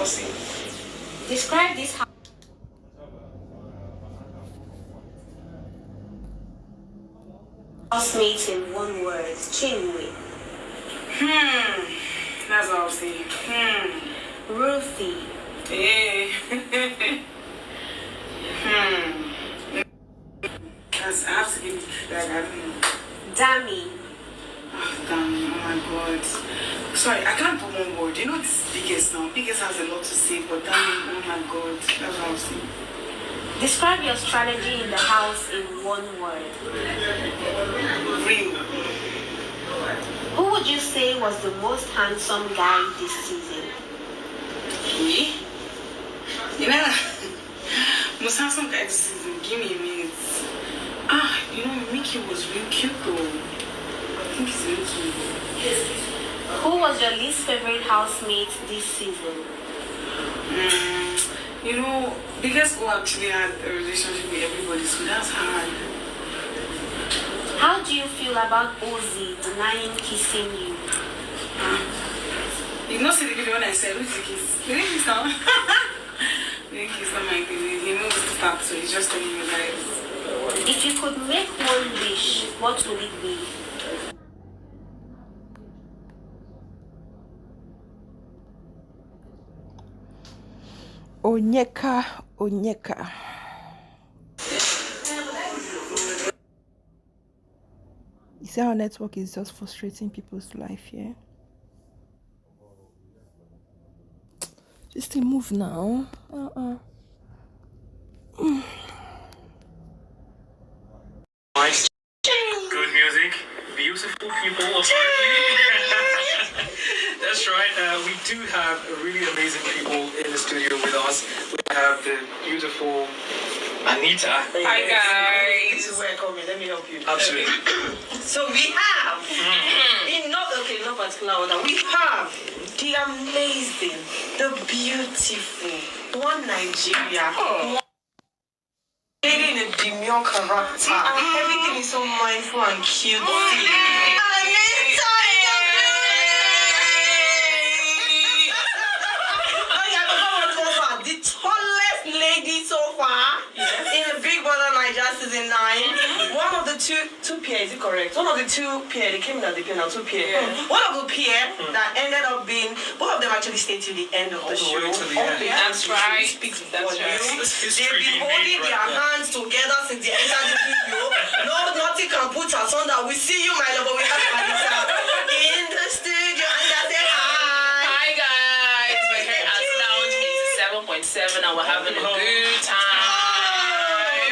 Ozee. Describe this housemate in one word. Chinwe. That's Ozee. Rhuthee. Hey. I have to give you that. I don't know. Dammy. Oh, damn. Oh my God. Sorry, I can't put one word. You know this is Biggest now. Biggest has a lot to say, but damn, oh my God. That's what I'm saying. Describe your strategy in the house in one word. Real. Who would you say was the most handsome guy this season? Me? You know, most handsome guy this season. Give me a minute. You know, Mickey was real cute though. I think he's real cute. Who was your least favorite housemate this season? You know, Biggest who actually had a relationship with everybody, so that's hard. How do you feel about Ozee denying kissing you? You know, see the video when I said, who's the kiss? You didn't kiss now? You didn't kiss on my baby. He knows the fact, so he's just telling you guys. If you could make one wish, what would it be? Onyeka. You see how network is just frustrating people's life, yeah? Just a move now. Nice. Good music. Beautiful people, apparently. That's right. We do have really amazing people in the studio with us. We have the beautiful Anita. Hi guys. This is where I come in. Let me help you. Absolutely. So we have, in no particular order, we have the amazing, the beautiful, one Nigeria, one lady in a demure character. Everything is so mindful and cute. Anita! The tallest lady so far in the Big Brother Naija season 9. One of the two pair, is it correct? One of the two pair, they came in at the pair now, two pair. One of the pair that ended up being, both of them actually stayed till the end of the show. That's right. Speaks That's for right. you. This They've been holding their hands together since they entered the video. No, nothing can put us under. We see you, my love, but we have Anita in the studio. And I say hi. Hi guys. We're here at Lounge 87.7 and we're having a good time.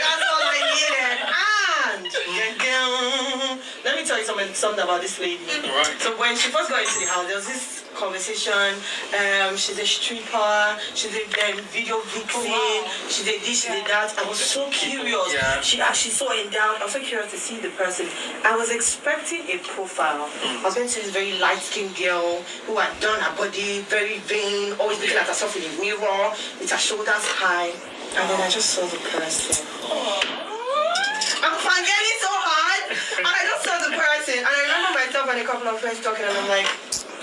That's all I needed. And let me tell you something about this lady. Right. So when she first got into the house, there was this conversation. She's a stripper. She's a video vixen. She did this, she did that. I was so curious. Yeah. She actually saw in doubt. I was so curious to see the person. I was expecting a profile. I was going to see this very light-skinned girl who had done her body very vain, always looking at herself in the mirror, with her shoulders high. And then I just saw the person. I'm fangirling so hard, and I just saw the person, and I remember myself and a couple of friends talking, and I'm like,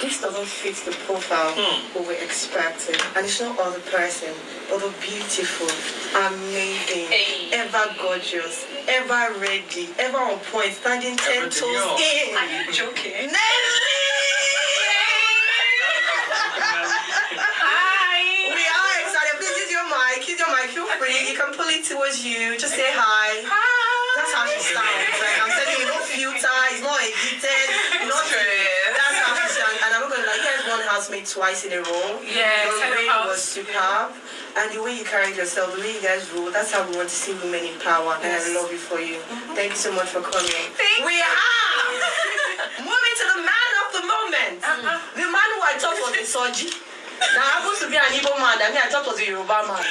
this doesn't fit the profile we were expecting. And it's not all the person, but the beautiful, amazing, ever gorgeous, ever ready, ever on point, standing 10 toes in. Are you joking? Nelly! Hi! We are excited. Please use your mic. Feel free. You can pull it towards you. Just say hi. That's how she sounds. Like I'm telling you, no filter. It's not edited. That's how she sounds. And I'm not gonna lie. You guys won Housemate twice in a row. Yes. The way it was superb, and the way you carried yourself, the way you guys rule. That's how we want to see women in power. And I love it for you. Thank you so much for coming. We are moving to the man of the moment. The man who I thought was a Sooj. Now I happens to be an Igbo man. I mean, I thought was a Yoruba man.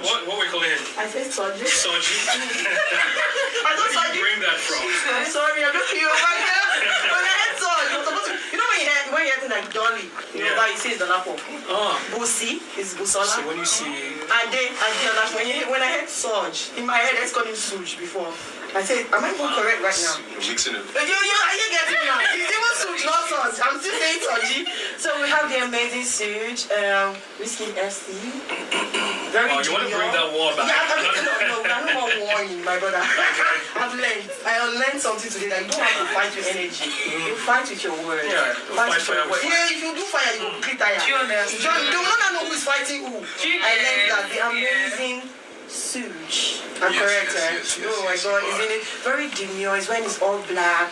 What we call him? I said Sooj. Sooj. I thought Where did you bring that from? I'm sorry, I'm just Yoruba girl. When I had Sooj, you're supposed to, you know when you hear things like Dolly, Yoruba, you say it's Dolapo. Busi is Busola. So when you see Ade, when I heard Sooj, in my head I just called him Sooj before. I said, am I even correct right now? You're mixing it. Are you getting now? It's even Sooj, not Sooj. I'm still saying Sooj. So we have the amazing Sooj, Whiskey FC. Very you want to bring that war back? Yeah, no, I'm not more warning, my brother. I learned something today that you don't have to fight with energy. You fight with your words. Yeah, fight with your words. Yeah, if you do fire, you will get tired. You do not know who is fighting who. I learned that the amazing Sooj. I'm correct, yes. Oh my God, isn't it very demure? It's when it's all black.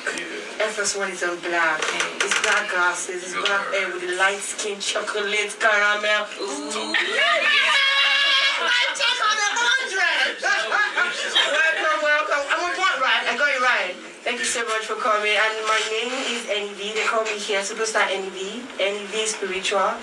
First one is all black. It's black glasses, it's black hair with the light skin, chocolate, caramel. Ooh. I check on 100. Welcome. I'm on point, right? I got it right. Thank you so much for coming. And my name is NEV. They call me here Superstar NEV. NEV spiritual. I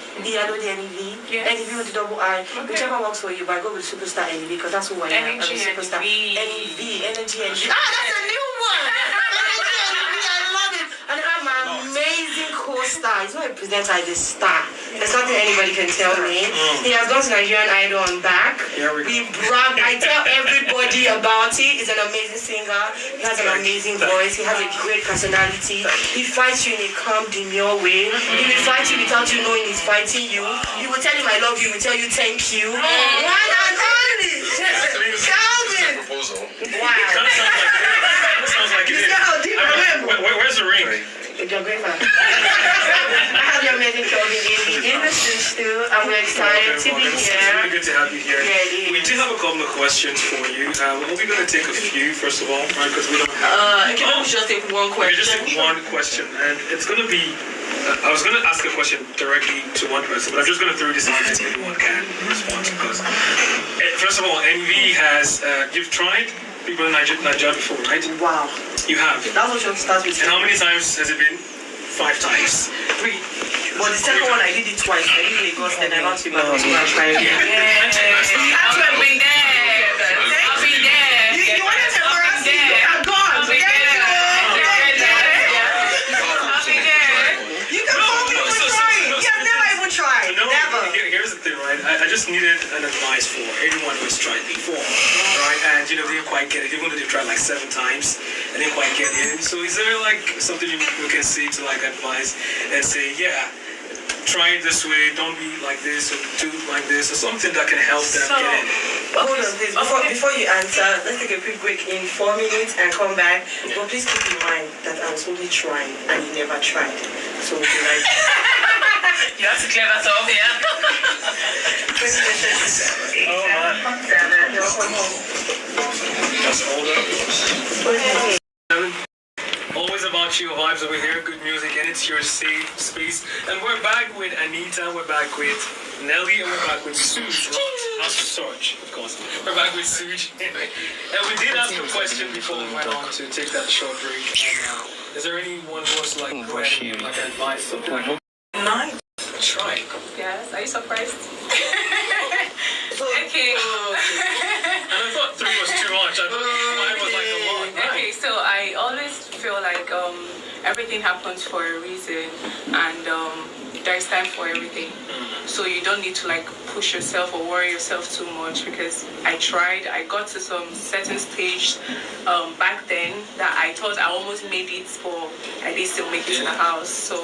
know the NEV. Yes. NEV with the double I. Okay. Whichever works for you, but I go with Superstar NEV because that's who I am. I'm a superstar. NEV. Energy NEV. Ah, that's a new one. Energy NEV. I love it. And I have my amazing co-star. He's not a presenter, he's a star. There's nothing anybody can tell me. He has gone to Nigerian Idol and back. We brag. I tell everybody about it. He's an amazing singer. He has an amazing voice. He has a great personality. He fights you in a calm, demure way. He will fight you without you knowing he's fighting you. You will tell him I love you. He will tell you thank you. One and only. Calvin. Wow. That sounds like it. Where's the ring? I have your amazing Calvin in the studio, and we're excited to be here. It's really good to have you here. Yeah, we do have a couple of questions for you. We're going to take a few, first of all, right? Because we don't have... Can we just take one question? We just take one question, and it's going to be... I was going to ask a question directly to one person, but I'm just going to throw this out if anyone can respond. Because, first of all, NV has... you've tried people in Nigeria before, right? Wow. You have. That's what you start with. And how many times has it been? 5 times. 3. But the second one I did it twice. I did Lagos, then I got to Ibadan to try again. Yeah. You have to have been there. I've been there. You wanted to embarrass me? I'm gone. You can call me for trying. You have never even tried. No, never. Here's the thing, right? I just needed an advice for anyone who's tried before, right? And they didn't quite get it. Even though they've tried like 7 times, they didn't quite get it. So is there like something you can say to like advise and say, yeah, try it this way, don't be like this, or do like this, or something that can help them get in? Hold on, please. Before you answer, let's take a quick break in 4 minutes and come back. But please keep in mind that I was only trying and you never tried. So we'll be right back. You have to clear that up, yeah? Oh man. That's older. Always about you vibes over here, good music, and it's your safe space. And we're back with Anita, we're back with Nelly, and we're back with Sooj. Not Sooj, of course. We're back with Sooj. And we did ask a question before we went on to take that short break. Is there anyone who was like, like advice, something like that? Try. Yes, are you surprised? Okay. And I thought 3 was too much. 5 was like a lot. Okay, so I always feel like everything happens for a reason, and there's time for everything. So you don't need to like push yourself or worry yourself too much, because I got to some certain stage back then that I thought I almost made it, but I did still make it to the house. So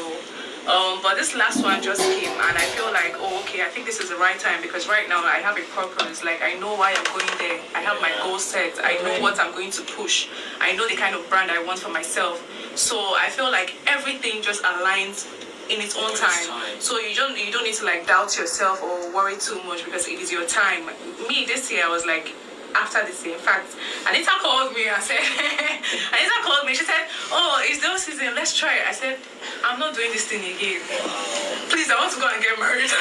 but this last one just came, and I feel like, oh, okay, I think this is the right time, because right now I have a purpose. Like, I know why I'm going there. I have my goal set. I know what I'm going to push. I know the kind of brand I want for myself. So I feel like everything just aligns in its own time. So you don't need to like doubt yourself or worry too much, because it is your time. Me, this year I was like, after this year, in fact, Anita called me and said, she said, oh, it's the season, let's try it. I said, I'm not doing this thing again. Please, I want to go and get married.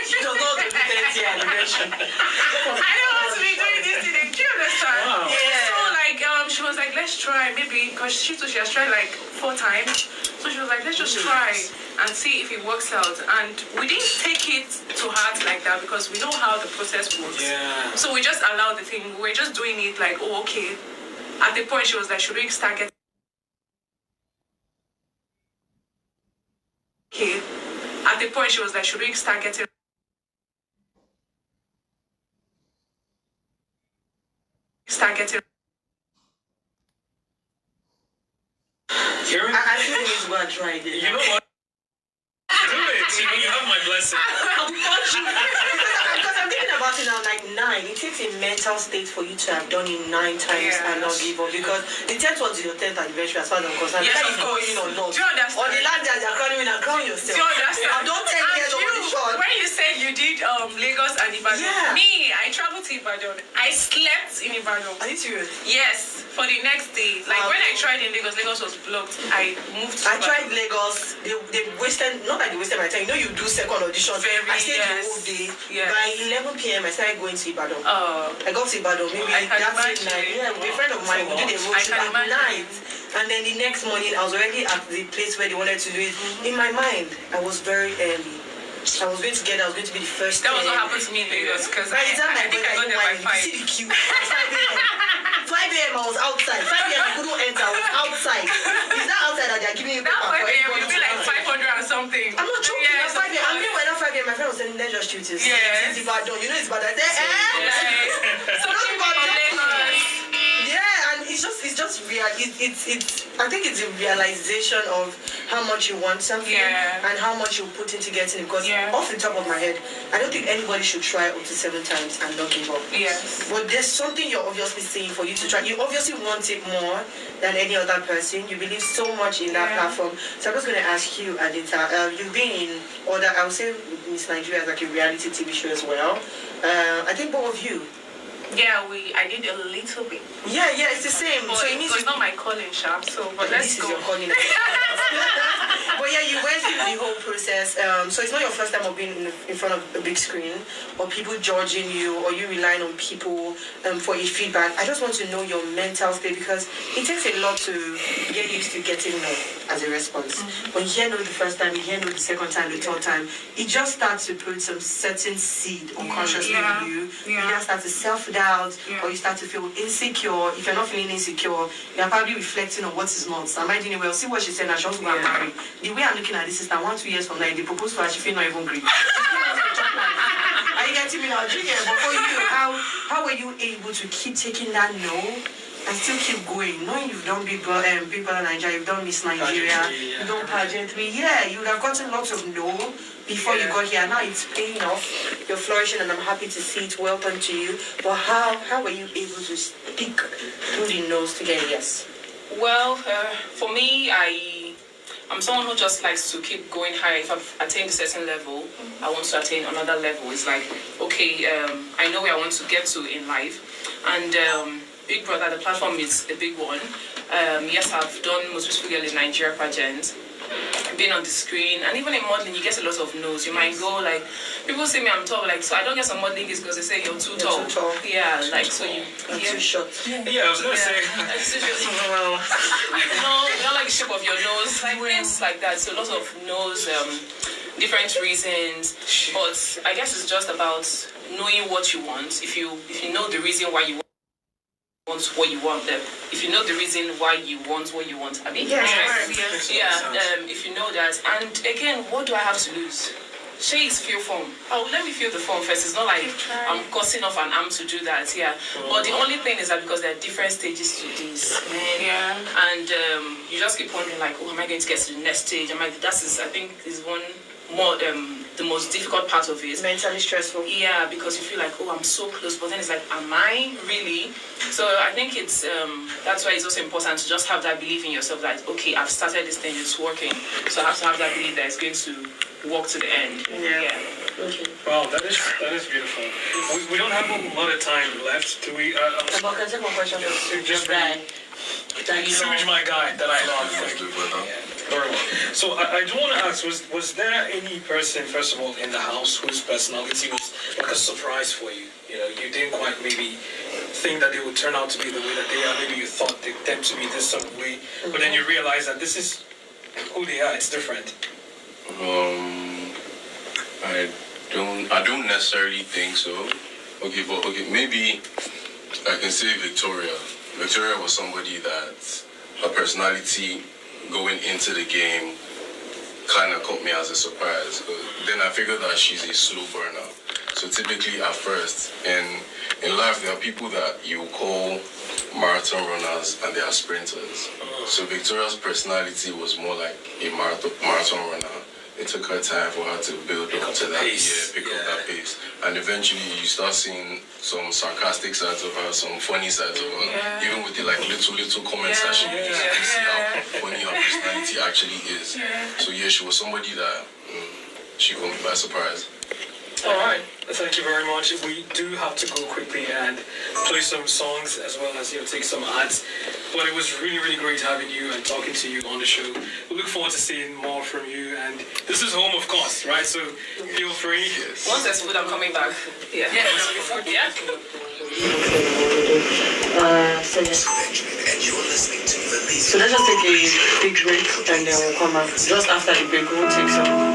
She does not do the 30th anniversary. I don't want to be doing this thing again. Do you understand? Wow. Yeah. So like, she was like, let's try, maybe, because she has tried like 4 times. So she was like, let's just try and see if it works out. And we didn't take it to heart like that, because we know how the process works. Yeah. So we just allowed the thing. We were just doing it like, oh, okay. At the point, she was like, should we start getting... Okay. At the point, she was like, should we start getting... try again. You know what? Do it. You have my blessing. I'll punch you. Because I'm thinking about it now, like 9. It takes a mental state for you to have done it 9 times and not give up. Because the 10th was your 10th anniversary as far as I'm concerned. Yes, Whether of you go course. in or not. Do you understand? On the land that you're crowning in and crown yourself. Do you understand? I don't take And years of audition. when you said you did Lagos and Ibadan, Yeah. me, I traveled to Ibadan. I slept in Ibadan. Are you serious? Yes, for the next day. Like when I tried in Lagos, Lagos was blocked. I moved to I tried Ibadan. Lagos. They wasted, not that they wasted my time. You know, you do second audition. I stayed the whole day. Yes. By 11 p.m., I started going to Ibadan. Oh. I got to Ibadan maybe I can that same imagine. night. Yeah, with a friend of mine, we did a road I trip can at imagine. night. And then the next morning, I was already at the place where they wanted to do it. In my mind, I was very early. I was going to get, I was going to be the first. That was what happened to me in Lagos because By the time I think I got there by 5. You see the queue. 5 a.m. 5 a.m. I was outside. 5 a.m. I couldn't enter. I was outside. Is that outside that they're giving you That paper 5 for a.m. everybody will be to like enter? 500 or something. I'm not joking. Yes, At 5 a.m. I'm of here course. when at 5 a.m. My friend was saying leisure duties. Yes. It's Ibadan. You know it's Ibadan. I said, So Not people Ibadan. from Lagos. Yeah, and it's just real. It's I think it's a realization of how much you want something and how much you put into getting it. Because off the top of my head, I don't think anybody should try up to 7 times and not give up. Yes. But there's something you're obviously saying for you to try. You obviously want it more than any other person. You believe so much in that platform. So I'm just going to ask you, Anita. You've been in other, I would say, Miss Nigeria is like a reality TV show as well. I think both of you. Yeah, I did a little bit. Yeah, it's the same. But So it means it's not my calling, sharp. So, but this let's is go. your calling. But yeah, you went through the whole process. So it's not your first time of being in front of a big screen, or people judging you, or you relying on people for your feedback. I just want to know your mental state because it takes a lot to get used to getting no as a response. When you hear no the first time, you hear no the second time, the third time, it just starts to put some certain seed unconsciously with you. You just start to self-doubt, or you start to feel insecure. If you're not feeling insecure, you're probably reflecting on what is not. Am I doing well? See what she said, I just want to marry. The way I'm looking at this sister, 1-2 years from now, they propose for her, she feel not even great. Are you getting me now? Junior, but for you, how were you able to keep taking that no and still keep going? Knowing you've done Big Brother Nigeria, you've done Miss Nigeria, you've done Pageant 3. Yeah, you would have gotten lots of no before you got here. Now it's paying off. You're flourishing and I'm happy to see it. Well done to you. But how were you able to speak through the no's to get a yes? Well, for me, I'm someone who just likes to keep going higher. If I've attained a certain level, I want to attain another level. It's like, okay, I know where I want to get to in life. And Big Brother, the platform is a big one. Yes, I've done most specifically in Nigeria Pageant. Been on the screen, and even in modeling, you get a lot of no's. You might go like, people say me I'm tall, like, so I don't get some modeling gigs because they say you're too tall. Yeah, like, so you. I'm too short. Yeah, I was gonna say. No, you don't like the shape of your nose, like things like that. So lots of no's, different reasons. But I guess it's just about knowing what you want. If you know the reason why you want what you want, then if you know the reason why you want what you want, I mean, if you know that, and again, what do I have to lose? She is feel form. Oh, let me feel the form first. It's not like I'm cutting off an arm to do that. Yeah, but the only thing is that because there are different stages to this, and you just keep wondering like, oh, am I going to get to the next stage? I think is one more the most difficult part of it. Mentally stressful. Yeah, because you feel like, oh, I'm so close, but then it's like, am I really? So I think it's that's why it's also important to just have that belief in yourself that, okay, I've started this thing, it's working. So I have to have that belief that it's going to walk to the end. Yeah. Okay. Wow, that is beautiful. We don't have a lot of time left. Do we? Can I take one question? Just Sooj, my guy that I love. Thank you. Very well. So I do want to ask, was there any person, first of all, in the house whose personality was like a surprise for you? You know, you didn't quite maybe think that they would turn out to be the way that they are. Maybe you thought them to be this sort of way, but then you realize that this is who they are. It's different. I don't necessarily think so. Okay, maybe I can say Victoria. Victoria was somebody that her personality going into the game kind of caught me as a surprise. But then I figured that she's a slow burner. So typically at first, in life, there are people that you call marathon runners and there are sprinters. So Victoria's personality was more like a marathon runner. It took her time for her to build up to that pick up that pace. And eventually you start seeing some sarcastic sides of her, some funny sides of her, even with the like little comments that she uses. You see how funny her personality actually is. So yeah, she was somebody that she caught me by surprise. Alright, thank you very much. We do have to go quickly and play some songs as well as take some ads. But it was really, really great having you and talking to you on the show. We look forward to seeing more from you, and this is home, of course, right? So feel free. Yes. Once there's food, I'm coming back. Yeah. So let's just take a big break and then we'll come back. Just after the break, we'll take some.